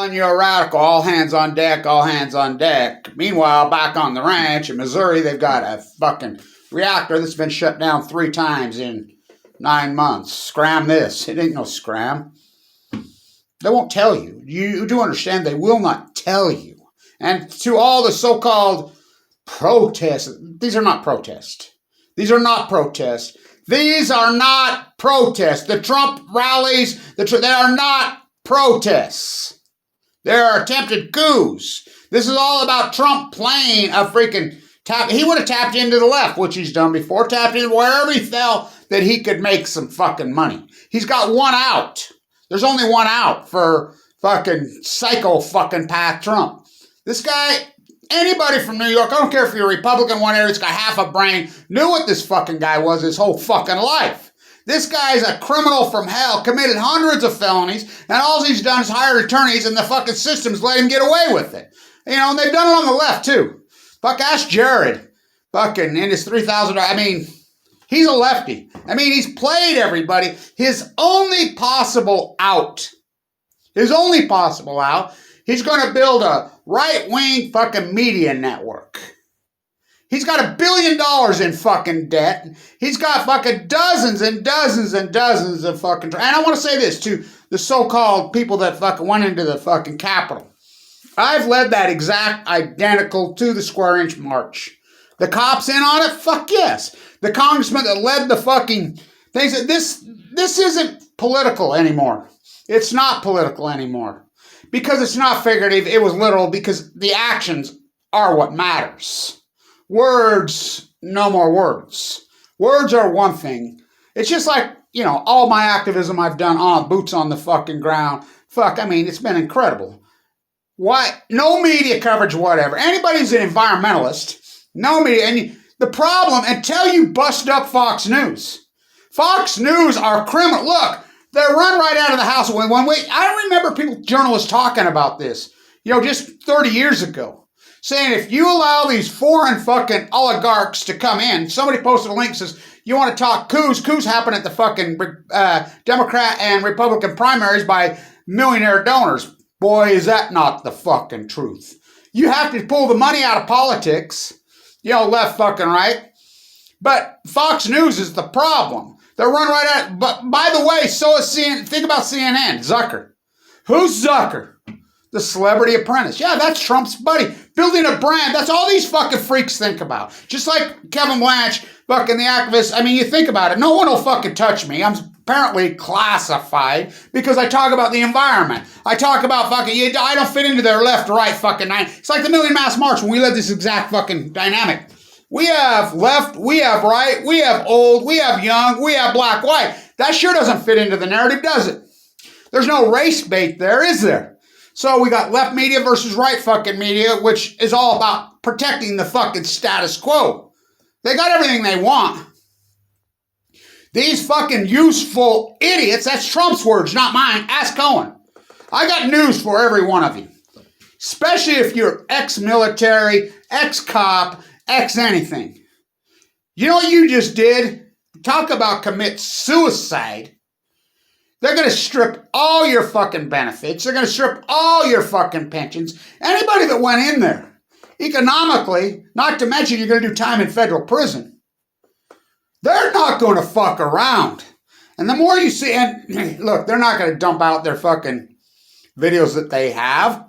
calling you a radical. All hands on deck, all hands on deck. Meanwhile, back on the ranch in Missouri, they've got a fucking reactor that's been shut down 3 times in 9 months. Scram this. It ain't no scram. They won't tell you. You do understand they will not tell you. And to all the so-called protests, these are not protests. These are not protests. These are not protests. The Trump rallies, they are not protests. They are attempted coups. This is all about Trump playing a freaking tap. He would have tapped into the left, which he's done before, tapped into wherever he felt that he could make some fucking money. He's got one out. There's only one out for fucking psycho fucking path Trump. This guy, anybody from New York, I don't care if you're a Republican, one area that's got half a brain, knew what this fucking guy was his whole fucking life. This guy's a criminal from hell, committed hundreds of felonies, and all he's done is hired attorneys, and the fucking system's let him get away with it. You know, and they've done it on the left, too. Fuck, ask Jared. Fucking in his $3,000, I mean, he's a lefty. I mean, he's played everybody. His only possible out, he's going to build a right-wing fucking media network. He's got $1 billion in fucking debt. He's got fucking dozens and dozens and dozens of fucking... And I want to say this to the so-called people that fucking went into the fucking Capitol. I've led that exact identical to the square inch march. The cops in on it? Fuck yes. The congressman that led the fucking things. This isn't political anymore. It's not political anymore. Because it's not figurative. It was literal because the actions are what matters. Words, no more words. Words are one thing. It's just like, you know, all my activism I've done on boots on the fucking ground. Fuck, I mean, it's been incredible. Why? No media coverage, whatever. Anybody who's an environmentalist, no media. And the problem, until you bust up Fox News. Fox News are criminal. Look, they're run right out of the house. I remember journalists talking about this, you know, just 30 years ago. Saying if you allow these foreign fucking oligarchs to come in, somebody posted a link that says, you want to talk coups? Coups happen at the fucking Democrat and Republican primaries by millionaire donors. Boy, is that not the fucking truth. You have to pull the money out of politics, you know, left fucking right. But Fox News is the problem. They're run right out. But by the way, so is CNN. Think about CNN. Zucker. Who's Zucker? The Celebrity Apprentice. Yeah, that's Trump's buddy. Building a brand. That's all these fucking freaks think about. Just like Kevin Blanch, fucking the activist. I mean, you think about it. No one will fucking touch me. I'm apparently classified because I talk about the environment. I talk about fucking, I don't fit into their left, right fucking nine. It's like the Million Mass March when we led this exact fucking dynamic. We have left, we have right, we have old, we have young, we have black, white. That sure doesn't fit into the narrative, does it? There's no race bait there, is there? So we got left media versus right fucking media, which is all about protecting the fucking status quo. They got everything they want. These fucking useful idiots, that's Trump's words, not mine. Ask Cohen. I got news for every one of you. Especially if you're ex-military, ex-cop, ex-anything. You know what you just did? Talk about commit suicide. They're going to strip all your fucking benefits. They're going to strip all your fucking pensions. Anybody that went in there, economically, not to mention you're going to do time in federal prison, they're not going to fuck around. And the more you see, and look, they're not going to dump out their fucking videos that they have.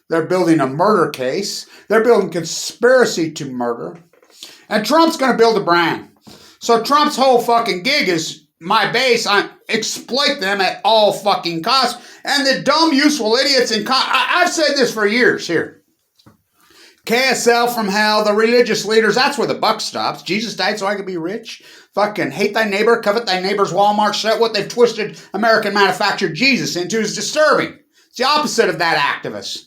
They're building a murder case. They're building conspiracy to murder. And Trump's going to build a brand. So Trump's whole fucking gig is my base, I exploit them at all fucking costs. And the dumb, useful idiots I've said this for years here. KSL from hell, the religious leaders, that's where the buck stops. Jesus died so I could be rich. Fucking hate thy neighbor, covet thy neighbor's Walmart set. What they've twisted American manufactured Jesus into is disturbing. It's the opposite of that activist.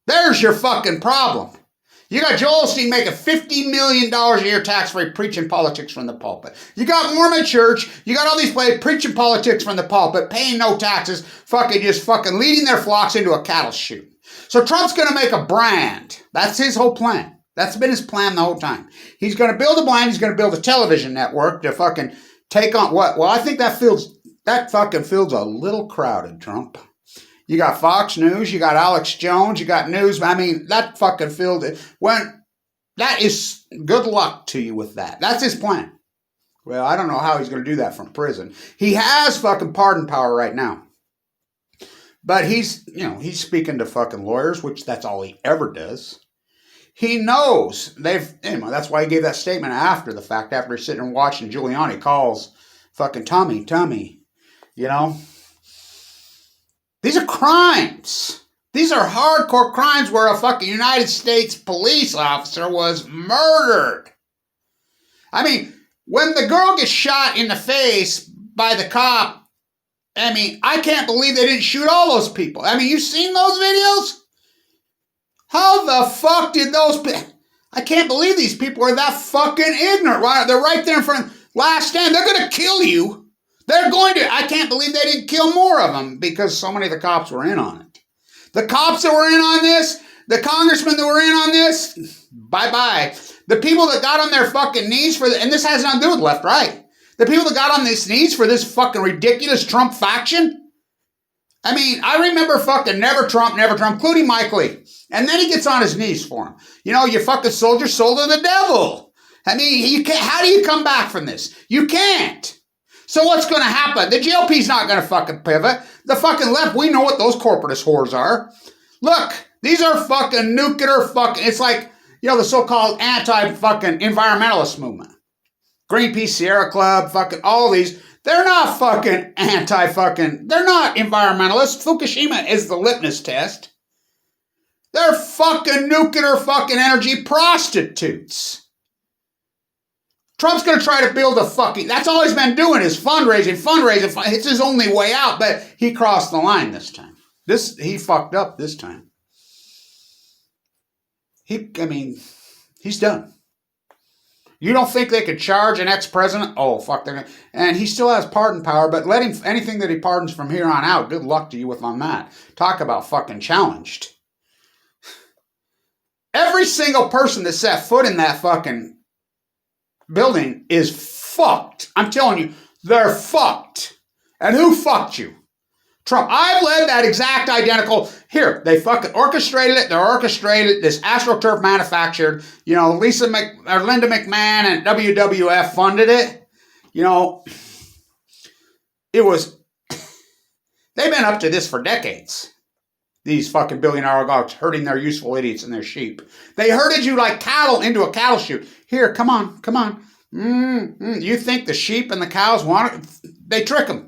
There's your fucking problem. You got Joel Osteen making $50 million a year tax-free preaching politics from the pulpit. You got Mormon Church. You got all these places preaching politics from the pulpit, paying no taxes, just leading their flocks into a cattle chute. So Trump's going to make a brand. That's his whole plan. That's been his plan the whole time. He's going to build a brand. He's going to build a television network to fucking take on what? Well, I think that feels that fucking field's a little crowded, Trump. You got Fox News, you got Alex Jones, you got news. I mean, that fucking field, that is good luck to you with that. That's his plan. Well, I don't know how he's going to do that from prison. He has fucking pardon power right now. But he's speaking to fucking lawyers, which that's all he ever does. He knows that's why he gave that statement after the fact, after he's sitting and watching Giuliani calls fucking Tommy. These are crimes. These are hardcore crimes where a fucking United States police officer was murdered. I mean, when the girl gets shot in the face by the cop, I mean, I can't believe they didn't shoot all those people. I mean, you seen those videos? How the fuck did I can't believe these people are that fucking ignorant. They're right there in front. Last stand. They're going to kill you. I can't believe they didn't kill more of them because so many of the cops were in on it. The cops that were in on this, the congressmen that were in on this, bye-bye. The people that got on their fucking knees and this has nothing to do with left, right. The people that got on their knees for this fucking ridiculous Trump faction. I mean, I remember fucking never Trump, including Mike Lee. And then he gets on his knees for him. You fucking soldier sold to the devil. I mean, how do you come back from this? You can't. So what's going to happen? The GOP's not going to fucking pivot. The fucking left, we know what those corporatist whores are. Look, these are fucking nuclear fucking, it's like, the so-called anti-fucking environmentalist movement. Greenpeace, Sierra Club, fucking all these. They're not fucking they're not environmentalists. Fukushima is the litmus test. They're fucking nuclear fucking energy prostitutes. Trump's going to try to build that's all he's been doing is fundraising. It's his only way out, but he crossed the line this time. He fucked up this time. He's done. You don't think they could charge an ex-president? Oh, fuck. And he still has pardon power, but anything that he pardons from here on out, good luck to you on that. Talk about fucking challenged. Every single person that set foot in that fucking building is fucked. I'm telling you, they're fucked. And who fucked you? Trump. I've led that exact identical. Here, they fucking orchestrated it. They're orchestrated. This AstroTurf manufactured. Linda McMahon and WWF funded it. It was. They've been up to this for decades. These fucking billionaire oligarchs herding their useful idiots and their sheep. They herded you like cattle into a cattle chute. Here, come on. You think the sheep and the cows want it? They trick them.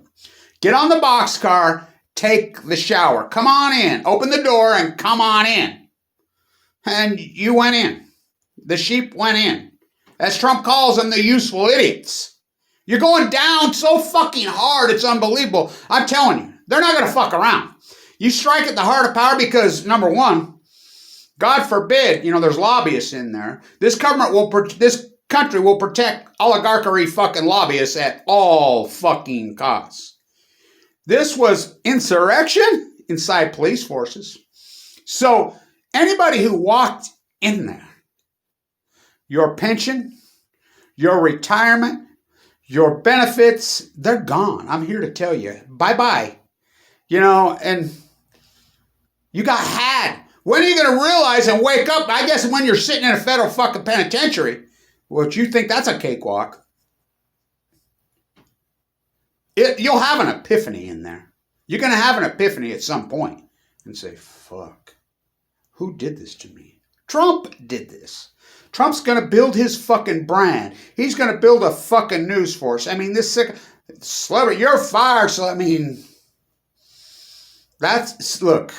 Get on the boxcar, take the shower. Come on in. Open the door and come on in. And you went in. The sheep went in. As Trump calls them, the useful idiots. You're going down so fucking hard, it's unbelievable. I'm telling you, they're not going to fuck around. You strike at the heart of power because, number one, God forbid, there's lobbyists in there. This country will protect oligarchy fucking lobbyists at all fucking costs. This was insurrection inside police forces. So anybody who walked in there, your pension, your retirement, your benefits, they're gone. I'm here to tell you, bye-bye. And you got had. When are you going to realize and wake up? I guess when you're sitting in a federal fucking penitentiary. What you think that's a cakewalk? You'll have an epiphany in there. You're going to have an epiphany at some point and say, fuck, who did this to me? Trump did this. Trump's going to build his fucking brand. He's going to build a fucking news force. I mean, this sick celebrity, you're fired. So, look,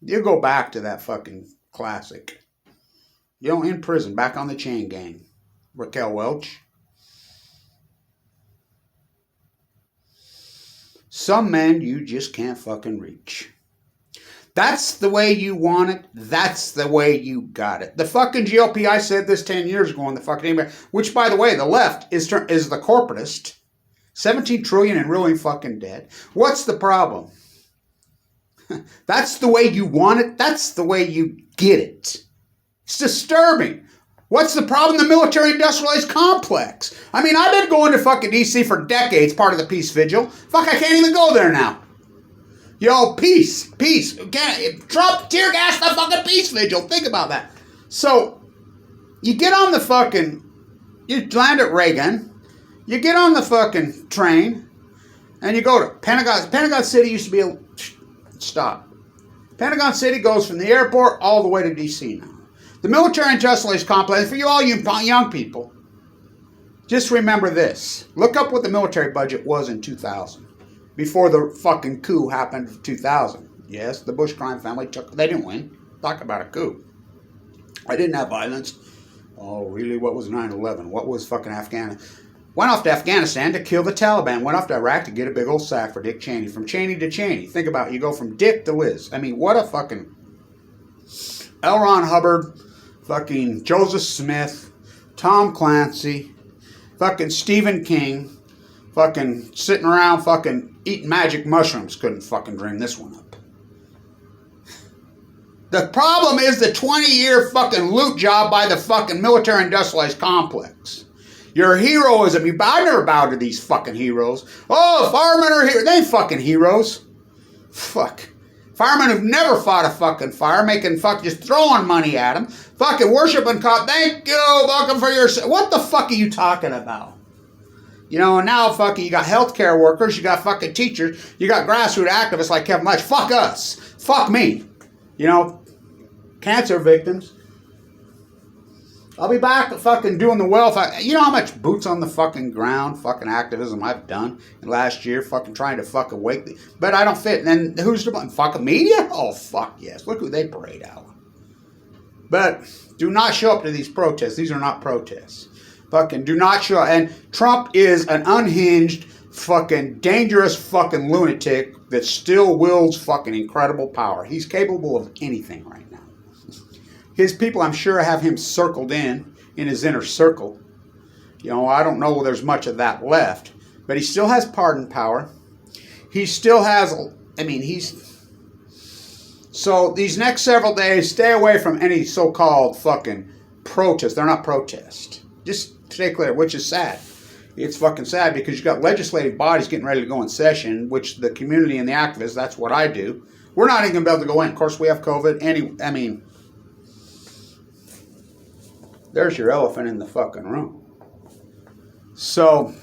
you go back to that fucking classic. In prison, back on the chain gang. Raquel Welch. Some men you just can't fucking reach. That's the way you want it. That's the way you got it. The fucking GOP, I said this 10 years ago on the fucking, which by the way, the left is the corporatist. 17 trillion in really fucking debt. What's the problem? That's the way you want it. That's the way you get it. It's disturbing. What's the problem? The military-industrialized complex. I mean, I've been going to fucking D.C. for decades, part of the peace vigil. Fuck, I can't even go there now. Yo, peace. Trump tear gas the fucking peace vigil. Think about that. So, you get on the fucking, you land at Reagan, you get on the fucking train, and you go to Pentagon. Pentagon City used to be a stop. Pentagon City goes from the airport all the way to D.C. now. The military-industrialized complex, for you all you young people, just remember this. Look up what the military budget was in 2000, before the fucking coup happened in 2000. Yes, the Bush crime family they didn't win. Talk about a coup. I didn't have violence. Oh, really? What was 9/11? What was fucking Afghanistan? Went off to Afghanistan to kill the Taliban. Went off to Iraq to get a big old sack for Dick Cheney. From Cheney to Cheney. Think about it. You go from Dick to Liz. I mean, what a fucking... L. Ron Hubbard... Fucking Joseph Smith, Tom Clancy, fucking Stephen King, fucking sitting around fucking eating magic mushrooms couldn't fucking dream this one up. The problem is the 20-year fucking loot job by the fucking military-industrialized complex. Your heroism, I never bowed to these fucking heroes. Oh, firemen are here. They ain't fucking heroes. Fuck. Firemen who've never fought a fucking fire, just throwing money at them, fucking worshiping cop. Thank you, welcome for your. What the fuck are you talking about? You know, and now fucking you got healthcare workers, you got fucking teachers, you got grassroots activists like Kevin Much. Fuck us, fuck me. You know, cancer victims. I'll be back fucking doing the welfare. You know how much boots on the fucking ground fucking activism I've done in last year, fucking trying to fucking wake the... But I don't fit. And then who's the fucking media? Oh, fuck yes. Look who they parade out. But do not show up to these protests. These are not protests. Fucking do not show up. And Trump is an unhinged, fucking dangerous fucking lunatic that still wields fucking incredible power. He's capable of anything right now. His people, I'm sure, have him circled in his inner circle. You know, I don't know there's much of that left. But he still has pardon power. He still has, So these next several days, stay away from any so-called fucking protest. They're not protests. Just stay clear, which is sad. It's fucking sad because you've got legislative bodies getting ready to go in session, which the community and the activists, that's what I do. We're not even going to be able to go in. Of course, we have COVID. There's your elephant in the fucking room. So,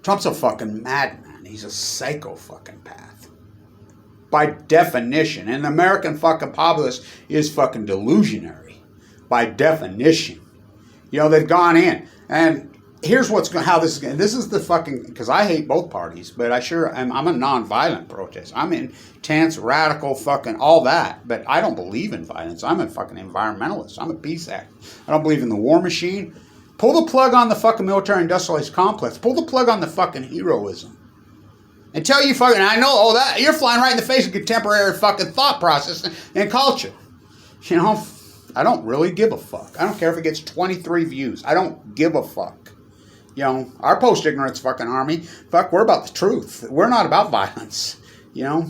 Trump's a fucking madman. He's a psycho fucking path. By definition. And the American fucking populace is fucking delusionary. By definition. You know, they've gone in. And here's how this is going. This is the fucking, because I hate both parties, but I'm a non-violent protest. I'm intense, radical, fucking all that, but I don't believe in violence. I'm a fucking environmentalist. I'm a peace activist. I don't believe in the war machine. Pull the plug on the fucking military-industrialized complex. Pull the plug on the fucking heroism. Until you fucking, I know, that you're flying right in the face of contemporary fucking thought process and culture. You know, I don't really give a fuck. I don't care if it gets 23 views. I don't give a fuck. You know, our post-ignorance fucking army, fuck, we're about the truth. We're not about violence, you know.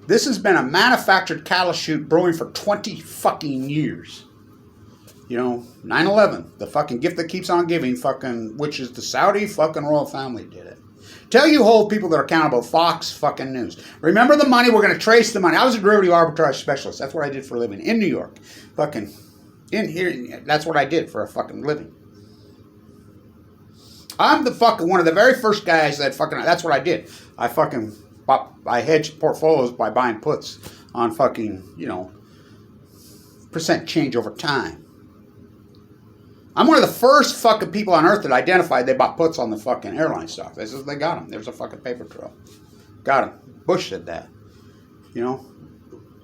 This has been a manufactured cattle chute brewing for 20 fucking years. You know, 9/11, the fucking gift that keeps on giving, fucking, which is the Saudi fucking royal family did it. Tell you whole people that are accountable, Fox fucking News. Remember the money, we're going to trace the money. I was a derivative arbitrage specialist. That's what I did for a living in New York. Fucking... In here, that's what I did for a fucking living. I'm the fucking one of the very first guys that fucking, that's what I did. I hedged portfolios by buying puts on fucking, you know, percent change over time. I'm one of the first fucking people on earth that identified they bought puts on the fucking airline stock. They said they got them. There's a fucking paper trail. Got them. Bush did that. You know.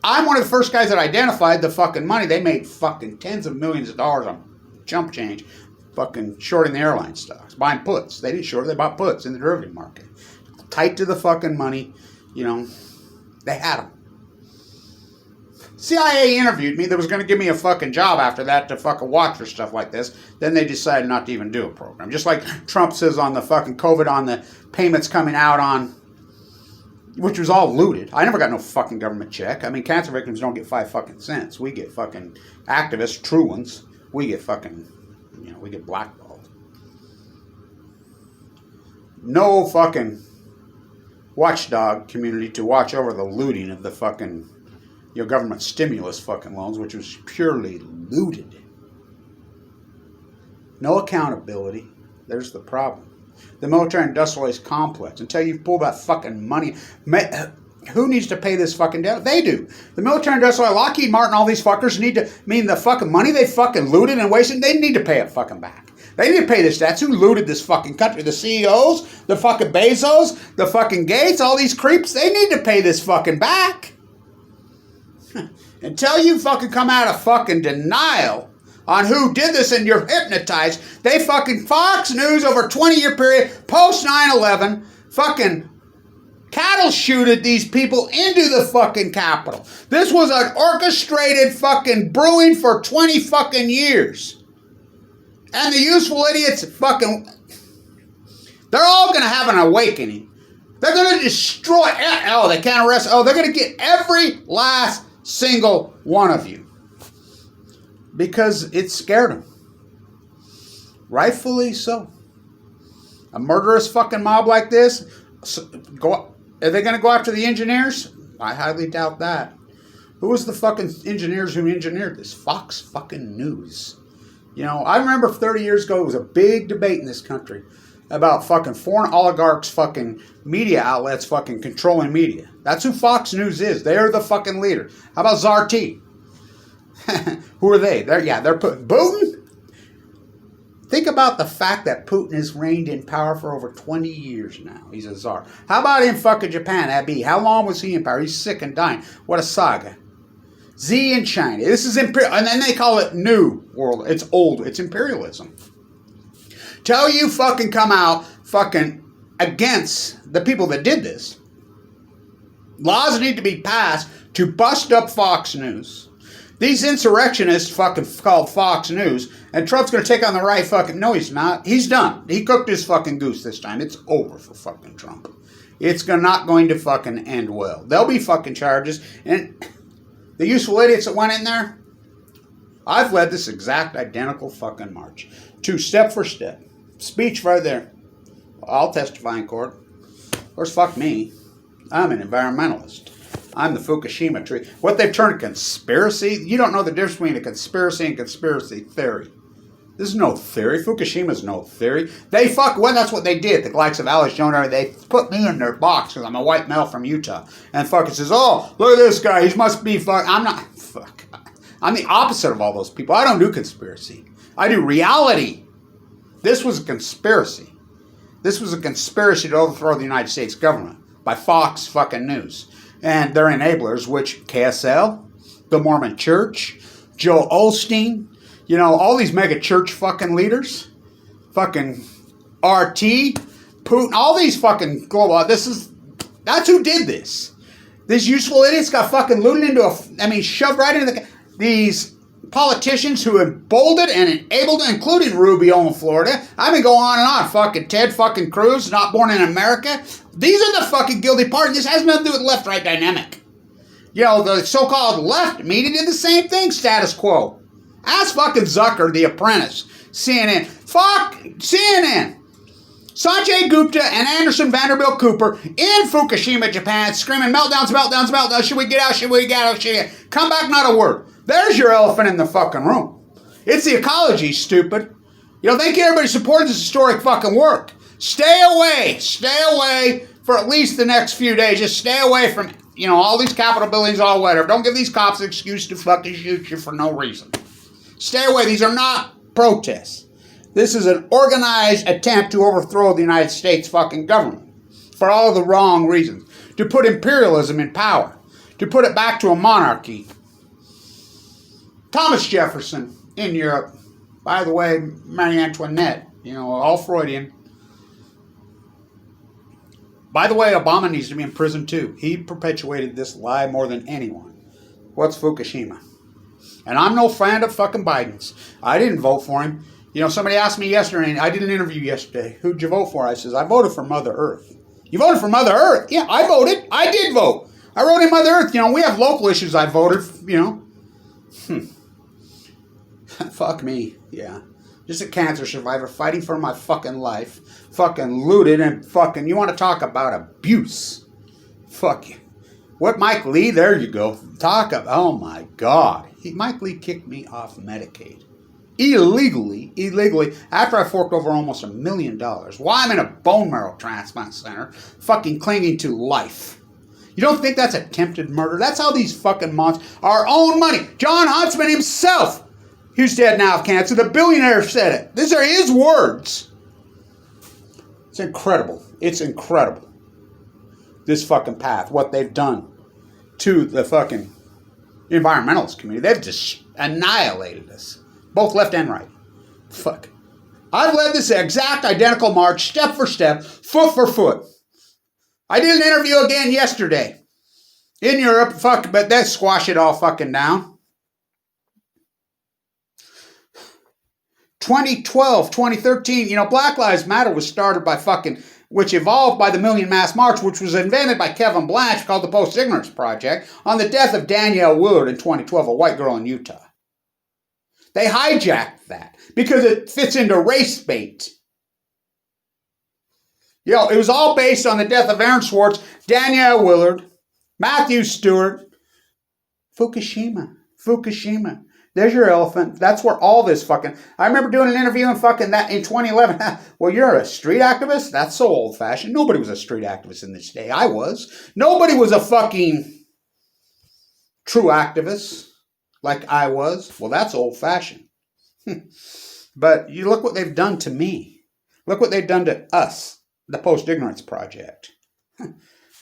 I'm one of the first guys that identified the fucking money. They made fucking tens of millions of dollars on chump change, fucking shorting the airline stocks, buying puts. They didn't short, they bought puts in the derivative market. Tight to the fucking money, you know, they had them. CIA interviewed me. They was going to give me a fucking job after that to fucking watch for stuff like this. Then they decided not to even do a program. Just like Trump says on the fucking COVID, on the payments coming out on which was all looted. I never got no fucking government check. I mean, cancer victims don't get 5 fucking cents. We get fucking activists, true ones. We get fucking, we get blackballed. No fucking watchdog community to watch over the looting of the fucking, government stimulus fucking loans, which was purely looted. No accountability. There's the problem. The military-industrialized complex. Until you pull that fucking money, who needs to pay this fucking debt? They do. The military-industrial, Lockheed Martin, all these fuckers need to, the fucking money they fucking looted and wasted, they need to pay it fucking back. They need to pay this. That's who looted this fucking country. The CEOs, the fucking Bezos, the fucking Gates, all these creeps, they need to pay this fucking back. Until you fucking come out of fucking denial on who did this and you're hypnotized, they fucking Fox News over a 20-year period, post 9/11, fucking cattle chuted these people into the fucking Capitol. This was an orchestrated fucking brewing for 20 fucking years. And the useful idiots fucking, they're all going to have an awakening. They're going to destroy, they can't arrest, they're going to get every last single one of you. Because it scared them. Rightfully so. A murderous fucking mob like this, are they going to go after the engineers? I highly doubt that. Who was the fucking engineers who engineered this? Fox fucking News. I remember 30 years ago, it was a big debate in this country about fucking foreign oligarchs fucking media outlets fucking controlling media. That's who Fox News is. They're the fucking leader. How about Zarti? Who are they? They're Putin. Think about the fact that Putin has reigned in power for over 20 years now. He's a czar. How about in fucking Japan, Abiy? How long was he in power? He's sick and dying. What a saga. Z in China. This is imperial, and then they call it New World. It's old. It's imperialism. Till you fucking come out fucking against the people that did this. Laws need to be passed to bust up Fox News. These insurrectionists fucking called Fox News, and Trump's going to take on the right fucking... No, he's not. He's done. He cooked his fucking goose this time. It's over for fucking Trump. It's not going to fucking end well. There'll be fucking charges, and the useful idiots that went in there, I've led this exact identical fucking march. Step for step. Speech right there. I'll testify in court. Of course, fuck me. I'm an environmentalist. I'm the Fukushima tree. What they've turned a conspiracy, you don't know the difference between a conspiracy and conspiracy theory. This is no theory. Fukushima's no theory. That's what they did. The likes of Alex Jones, they put me in their box because I'm a white male from Utah. And fucking says, oh, look at this guy. He must be I'm not, fuck. I'm the opposite of all those people. I don't do conspiracy. I do reality. This was a conspiracy. This was a conspiracy to overthrow the United States government by Fox fucking News. And their enablers, which KSL, the Mormon Church, Joel Osteen, all these mega church fucking leaders, fucking RT, Putin, all these fucking global, that's who did this. These useful idiots got fucking looted into shoved right into these politicians who emboldened and enabled, including Rubio in Florida. I mean, go on and on. Fucking Ted fucking Cruz, not born in America. These are the fucking guilty parties. This has nothing to do with left-right dynamic. The so-called left media did the same thing, status quo. Ask fucking Zucker, the apprentice. CNN. Fuck CNN. Sanjay Gupta and Anderson Vanderbilt Cooper in Fukushima, Japan, screaming meltdowns, meltdowns, meltdowns. Should we get out? Should we get out? Should we get out? Come back, not a word. There's your elephant in the fucking room. It's the ecology, stupid. Thank you everybody supporting this historic fucking work. Stay away for at least the next few days. Just stay away from, all these Capitol buildings, all whatever. Don't give these cops an excuse to fucking shoot you for no reason. Stay away. These are not protests. This is an organized attempt to overthrow the United States fucking government for all of the wrong reasons. To put imperialism in power. To put it back to a monarchy. Thomas Jefferson in Europe. By the way, Marie Antoinette. All Freudian. By the way, Obama needs to be in prison too. He perpetuated this lie more than anyone. What's Fukushima? And I'm no fan of fucking Biden's. I didn't vote for him. Somebody asked me yesterday, and I did an interview yesterday, who'd you vote for? I says, I voted for Mother Earth. You voted for Mother Earth. Yeah, I voted. I did vote. I wrote in Mother Earth. We have local issues I voted, Fuck me. Yeah. Just a cancer survivor fighting for my fucking life. Fucking looted and fucking, you want to talk about abuse. Fuck you. What, Mike Lee? There you go. Oh my God. Mike Lee kicked me off Medicaid. Illegally, after I forked over almost $1 million. While I'm in a bone marrow transplant center, fucking clinging to life. You don't think that's attempted murder? That's how these fucking monsters, our own money. John Huntsman himself, who's dead now of cancer, the billionaire said it. These are his words. It's incredible. It's incredible. This fucking path, what they've done to the fucking environmentalist community. They've just annihilated us. Both left and right. Fuck. I've led this exact identical march, step for step, foot for foot. I did an interview again yesterday. In Europe, fuck, but they squash it all fucking down. 2012, 2013, Black Lives Matter was started by which evolved by the Million Mass March, which was invented by Kevin Blanche, called the Post-Ignorance Project, on the death of Danielle Willard in 2012, a white girl in Utah. They hijacked that because it fits into race bait. It was all based on the death of Aaron Swartz, Danielle Willard, Matthew Stewart, Fukushima. There's your elephant. That's where all this fucking... I remember doing an interview in that in 2011. Well, you're a street activist? That's so old-fashioned. Nobody was a street activist in this day. I was. Nobody was a fucking true activist like I was. Well, that's old-fashioned. But you look what they've done to me. Look what they've done to us, the Post-Ignorance Project.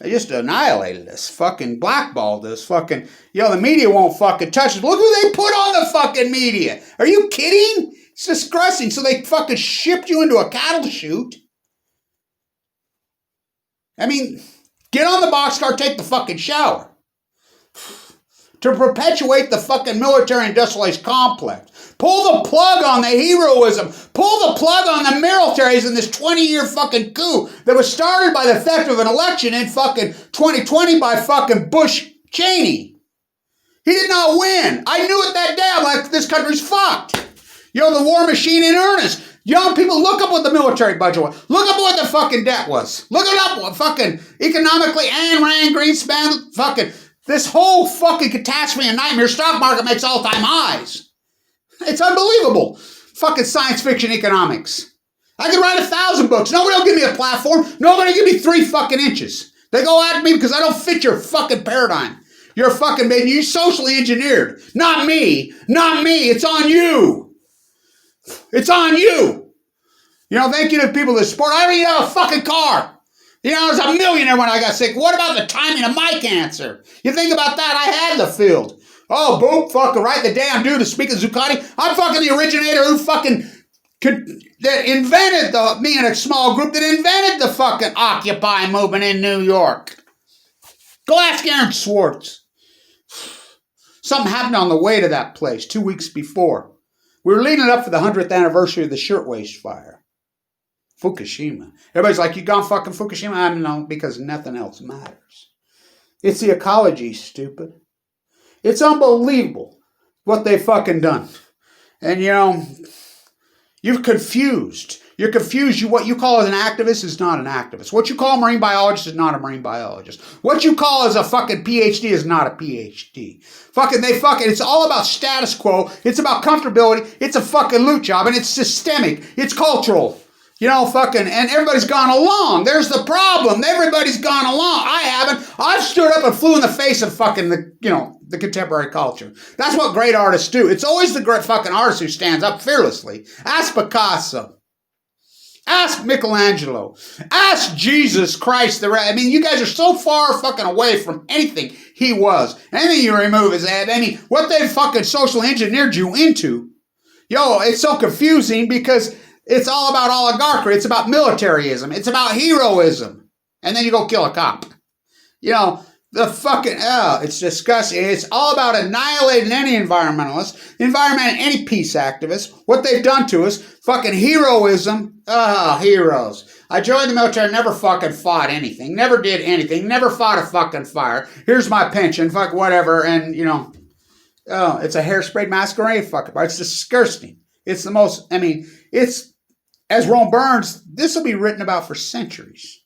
They just annihilated us, fucking blackballed us, fucking, the media won't fucking touch us. Look who they put on the fucking media. Are you kidding? It's disgusting. So they fucking shipped you into a cattle chute. I mean, get on the boxcar, take the fucking shower. To perpetuate the fucking military-industrialized complex. Pull the plug on the heroism. Pull the plug on the militaries in this 20-year fucking coup that was started by the theft of an election in fucking 2020 by fucking Bush Cheney. He did not win. I knew it that day. I'm like, this country's fucked. The war machine in earnest. Young people, look up what the military budget was. Look up what the fucking debt was. Look it up what fucking economically Ayn Rand, Greenspan, fucking... This whole fucking catastrophe and nightmare stock market makes all-time highs. It's unbelievable. Fucking science fiction economics. I could write 1,000 books. Nobody will give me a platform. Nobody will give me 3 fucking inches. They go at me because I don't fit your fucking paradigm. You're fucking baby. You're socially engineered. Not me. Not me. It's on you. It's on you. Thank you to people that support. I don't even have a fucking car. I was a millionaire when I got sick. What about the timing of my cancer? You think about that, I had the field. Oh, boom, fucking right the day I'm due to speak at Zuccotti. I'm fucking the originator who that invented me and a small group that invented the fucking Occupy movement in New York. Go ask Aaron Swartz. Something happened on the way to that place 2 weeks before. We were leading up for the 100th anniversary of the Shirtwaist Fire. Fukushima. Everybody's like, you gone fucking Fukushima? I don't know, because nothing else matters. It's the ecology, stupid. It's unbelievable what they've fucking done. And, you're confused. You're confused. What you call as an activist is not an activist. What you call a marine biologist is not a marine biologist. What you call as a fucking PhD is not a PhD. It's all about status quo. It's about comfortability. It's a fucking loot job, and it's systemic. It's cultural. And everybody's gone along. There's the problem. Everybody's gone along. I haven't. I've stood up and flew in the face of fucking the contemporary culture. That's what great artists do. It's always the great fucking artist who stands up fearlessly. Ask Picasso. Ask Michelangelo. Ask Jesus Christ. You guys are so far fucking away from anything he was. Anything you remove is what they fucking social engineered you into. It's so confusing because it's all about oligarchy. It's about militarism. It's about heroism. And then you go kill a cop. It's disgusting. It's all about annihilating any environmentalist, any peace activist, what they've done to us, fucking heroism. Heroes. I joined the military, never fucking fought anything, never did anything, never fought a fucking fire. Here's my pension, fuck whatever, and you know, oh, it's a hairsprayed masquerade, fucking. It's disgusting. It's the most. I mean, it's as Rome burns. This will be written about for centuries.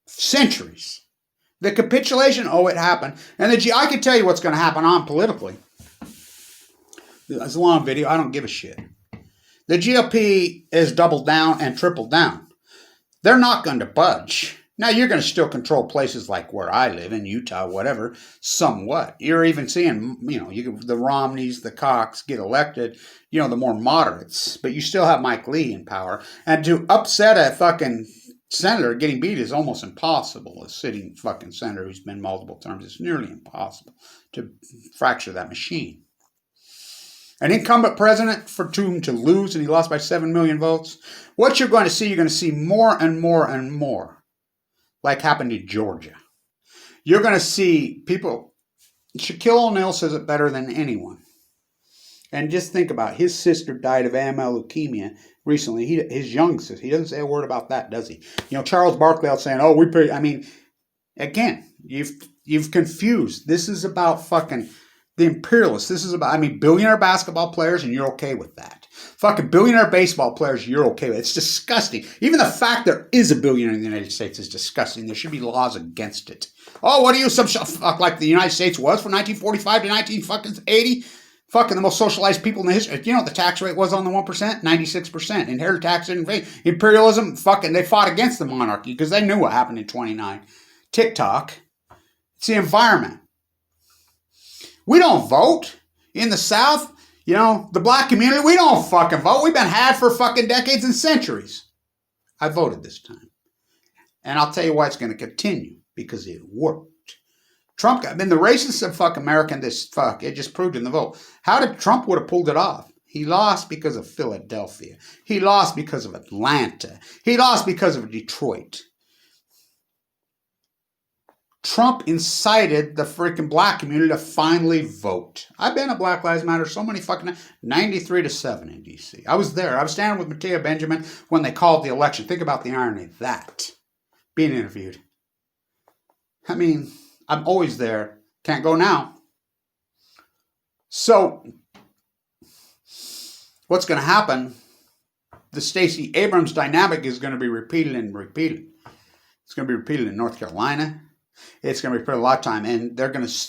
Centuries. The capitulation, oh, it happened, and I can tell you what's going to happen on politically. It's a long video. I don't give a shit. The GOP has doubled down and tripled down. They're not going to budge. Now, you're going to still control places like where I live, in Utah, whatever, somewhat. You're even seeing, you know, the Romneys, the Cox get elected, you know, the more moderates. But you still have Mike Lee in power. And to upset a fucking senator getting beat is almost impossible. A sitting fucking senator who's been multiple terms, it's nearly impossible to fracture that machine. An incumbent president for whom to lose, and he lost by 7 million votes. What you're going to see more and more and more, like happened in Georgia. You're going to see people, Shaquille O'Neal says it better than anyone. And just think about it. His sister died of AML leukemia recently. His young sister, he doesn't say a word about that, does he? You know, Charles Barkley out saying, oh, I mean, again, you've confused. This is about fucking the imperialists. This is about, I mean, billionaire basketball players, and you're okay with that. Fucking billionaire baseball players, you're okay with it. It's disgusting. Even the fact there is a billionaire in the United States is disgusting. There should be laws against it. Oh, what are you, some fuck like the United States was from 1945 to 1980? Fucking the most socialized people in the history. You know what the tax rate was on the 1%? 96%. Inherited tax didn't pay. Imperialism, fucking, they fought against the monarchy because they knew what happened in 29. TikTok. It's the environment. We don't vote in the South. You know, the black community, we don't fucking vote. We've been had for fucking decades and centuries. I voted this time. And I'll tell you why it's going to continue. Because it worked. Trump got, I mean, the racists of fuck American, it just proved in the vote. How did Trump would have pulled it off? He lost because of Philadelphia. He lost because of Atlanta. He lost because of Detroit. Trump incited the freaking black community to finally vote. I've been at Black Lives Matter so many fucking 93-7 in D.C. I was there. I was standing with Mattea Benjamin when they called the election. Think about the irony of that. Being interviewed. I mean, I'm always there. Can't go now. So, what's going to happen? The Stacey Abrams dynamic is going to be repeated and repeated. It's going to be repeated in North Carolina. It's going to be repeated a lot of time. And they're going to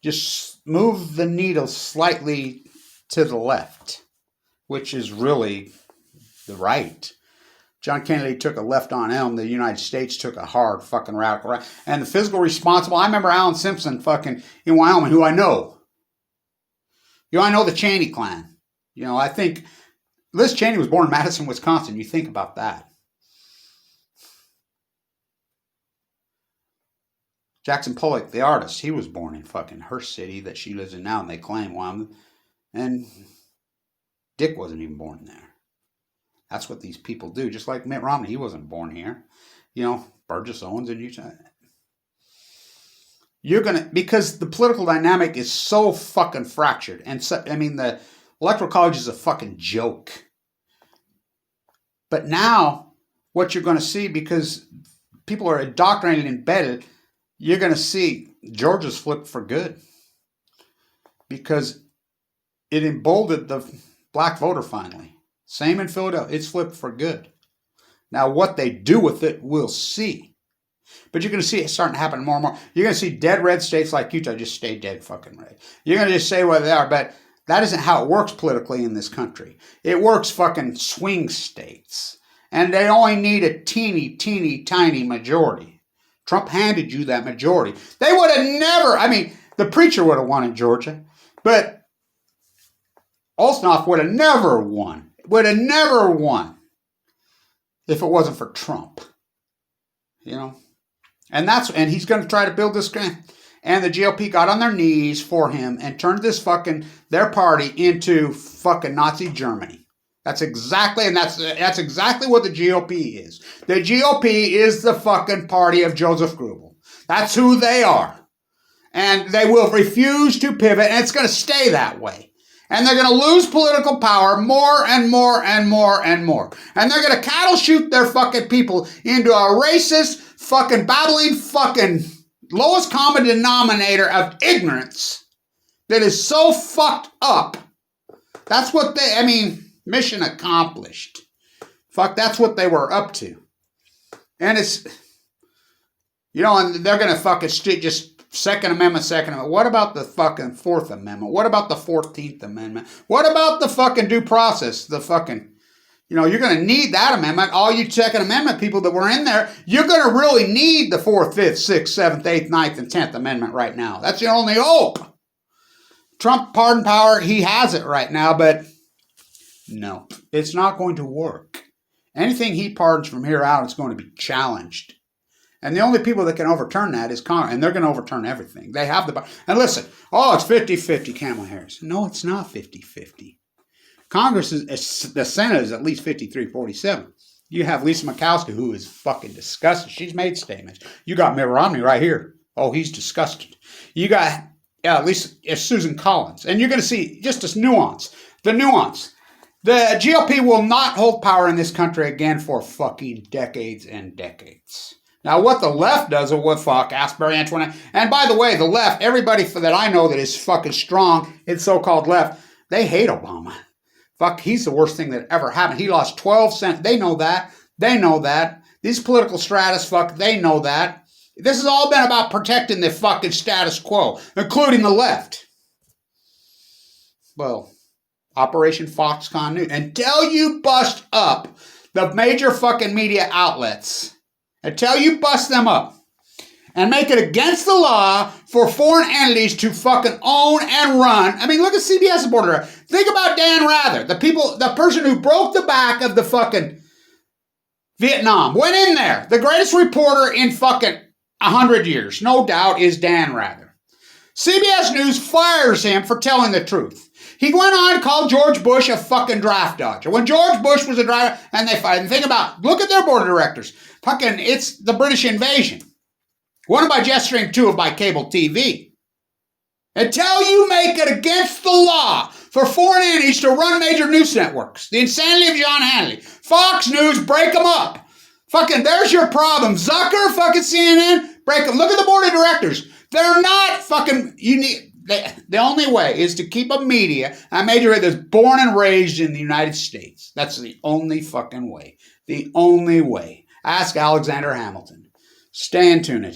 just move the needle slightly to the left, which is really the right. John Kennedy took a left on Elm. The United States took a hard fucking radical right. And the physical responsible, I remember Alan Simpson fucking in Wyoming, who I know. You know, I know the Cheney clan. You know, I think Liz Cheney was born in Madison, Wisconsin. You think about that. Jackson Pollock, the artist, he was born in fucking her city that she lives in now, and they claim Wyoming. And Dick wasn't even born there. That's what these people do. Just like Mitt Romney, he wasn't born here. You know, Burgess Owens in Utah. You're going to, because the political dynamic is so fucking fractured. And so, I mean, the Electoral College is a fucking joke. But now, what you're going to see, because people are indoctrinated and embedded, you're going to see Georgia's flipped for good. Because it emboldened the black voter finally. Same in Philadelphia. It's flipped for good. Now, what they do with it, we'll see. But you're going to see it starting to happen more and more. You're going to see dead red states like Utah just stay dead fucking red. You're going to just say what they are, but that isn't how it works politically in this country. It works fucking swing states. And they only need a teeny, teeny, tiny majority. Trump handed you that majority. They would have never, I mean, the preacher would have won in Georgia, but Olsenoff would have never won. Would have never won if it wasn't for Trump. You know? And he's going to try to build this guy. And the GOP got on their knees for him and turned this fucking, their party into fucking Nazi Germany. That's exactly what the GOP is. The GOP is the fucking party of Joseph Goebbels. That's who they are. And they will refuse to pivot, and it's going to stay that way. And they're going to lose political power more and more and more and more. And they're going to cattle shoot their fucking people into a racist, fucking babbling, fucking lowest common denominator of ignorance that is so fucked up. That's what mission accomplished. Fuck, that's what they were up to. And it's, and they're going to fucking just Second Amendment. What about the fucking Fourth Amendment? What about the 14th Amendment? What about the fucking due process? The fucking, you're going to need that amendment. All you Second Amendment people that were in there, you're going to really need the 4th, 5th, 6th, 7th, 8th, 9th, and 10th Amendment right now. That's your only hope. Trump pardon power, he has it right now, but no, it's not going to work. Anything he pardons from here out is going to be challenged. And the only people that can overturn that is Congress. And they're going to overturn everything. They have the power. And listen, it's 50-50 Kamala Harris. No, it's not 50-50. Congress the Senate is at least 53-47. You have Lisa Murkowski, who is fucking disgusted. She's made statements. You got Mitt Romney right here. Oh, he's disgusted. You got Susan Collins. And you're going to see just this nuance. The nuance. The GOP will not hold power in this country again for fucking decades and decades. Now, what the left does, or what Asbury Antoinette, and by the way, the left, everybody that I know that is fucking strong in so-called left, they hate Obama. Fuck, he's the worst thing that ever happened. He lost 12 cents. They know that. They know that. These political stratus, they know that. This has all been about protecting the fucking status quo, including the left. Well, Operation Foxconn News. Until you bust up the major fucking media outlets, until you bust them up and make it against the law for foreign entities to fucking own and run. Look at CBS border. Think about Dan Rather, the person who broke the back of the fucking Vietnam, went in there. The greatest reporter in fucking 100 years, no doubt, is Dan Rather. CBS News fires him for telling the truth. He went on and called George Bush a fucking draft dodger. When George Bush was a driver, and they fired. And think about, look at their board of directors. Fucking, it's the British invasion. One by gesturing, two by cable TV. Until you make it against the law for foreign entities to run major news networks. The insanity of John Hannity. Fox News, break them up. Fucking, there's your problem. Zucker, fucking CNN, break them. Look at the board of directors. They're not fucking, the only way is to keep a media, a major that's born and raised in the United States. That's the only fucking way. The only way. Ask Alexander Hamilton. Stay in tune.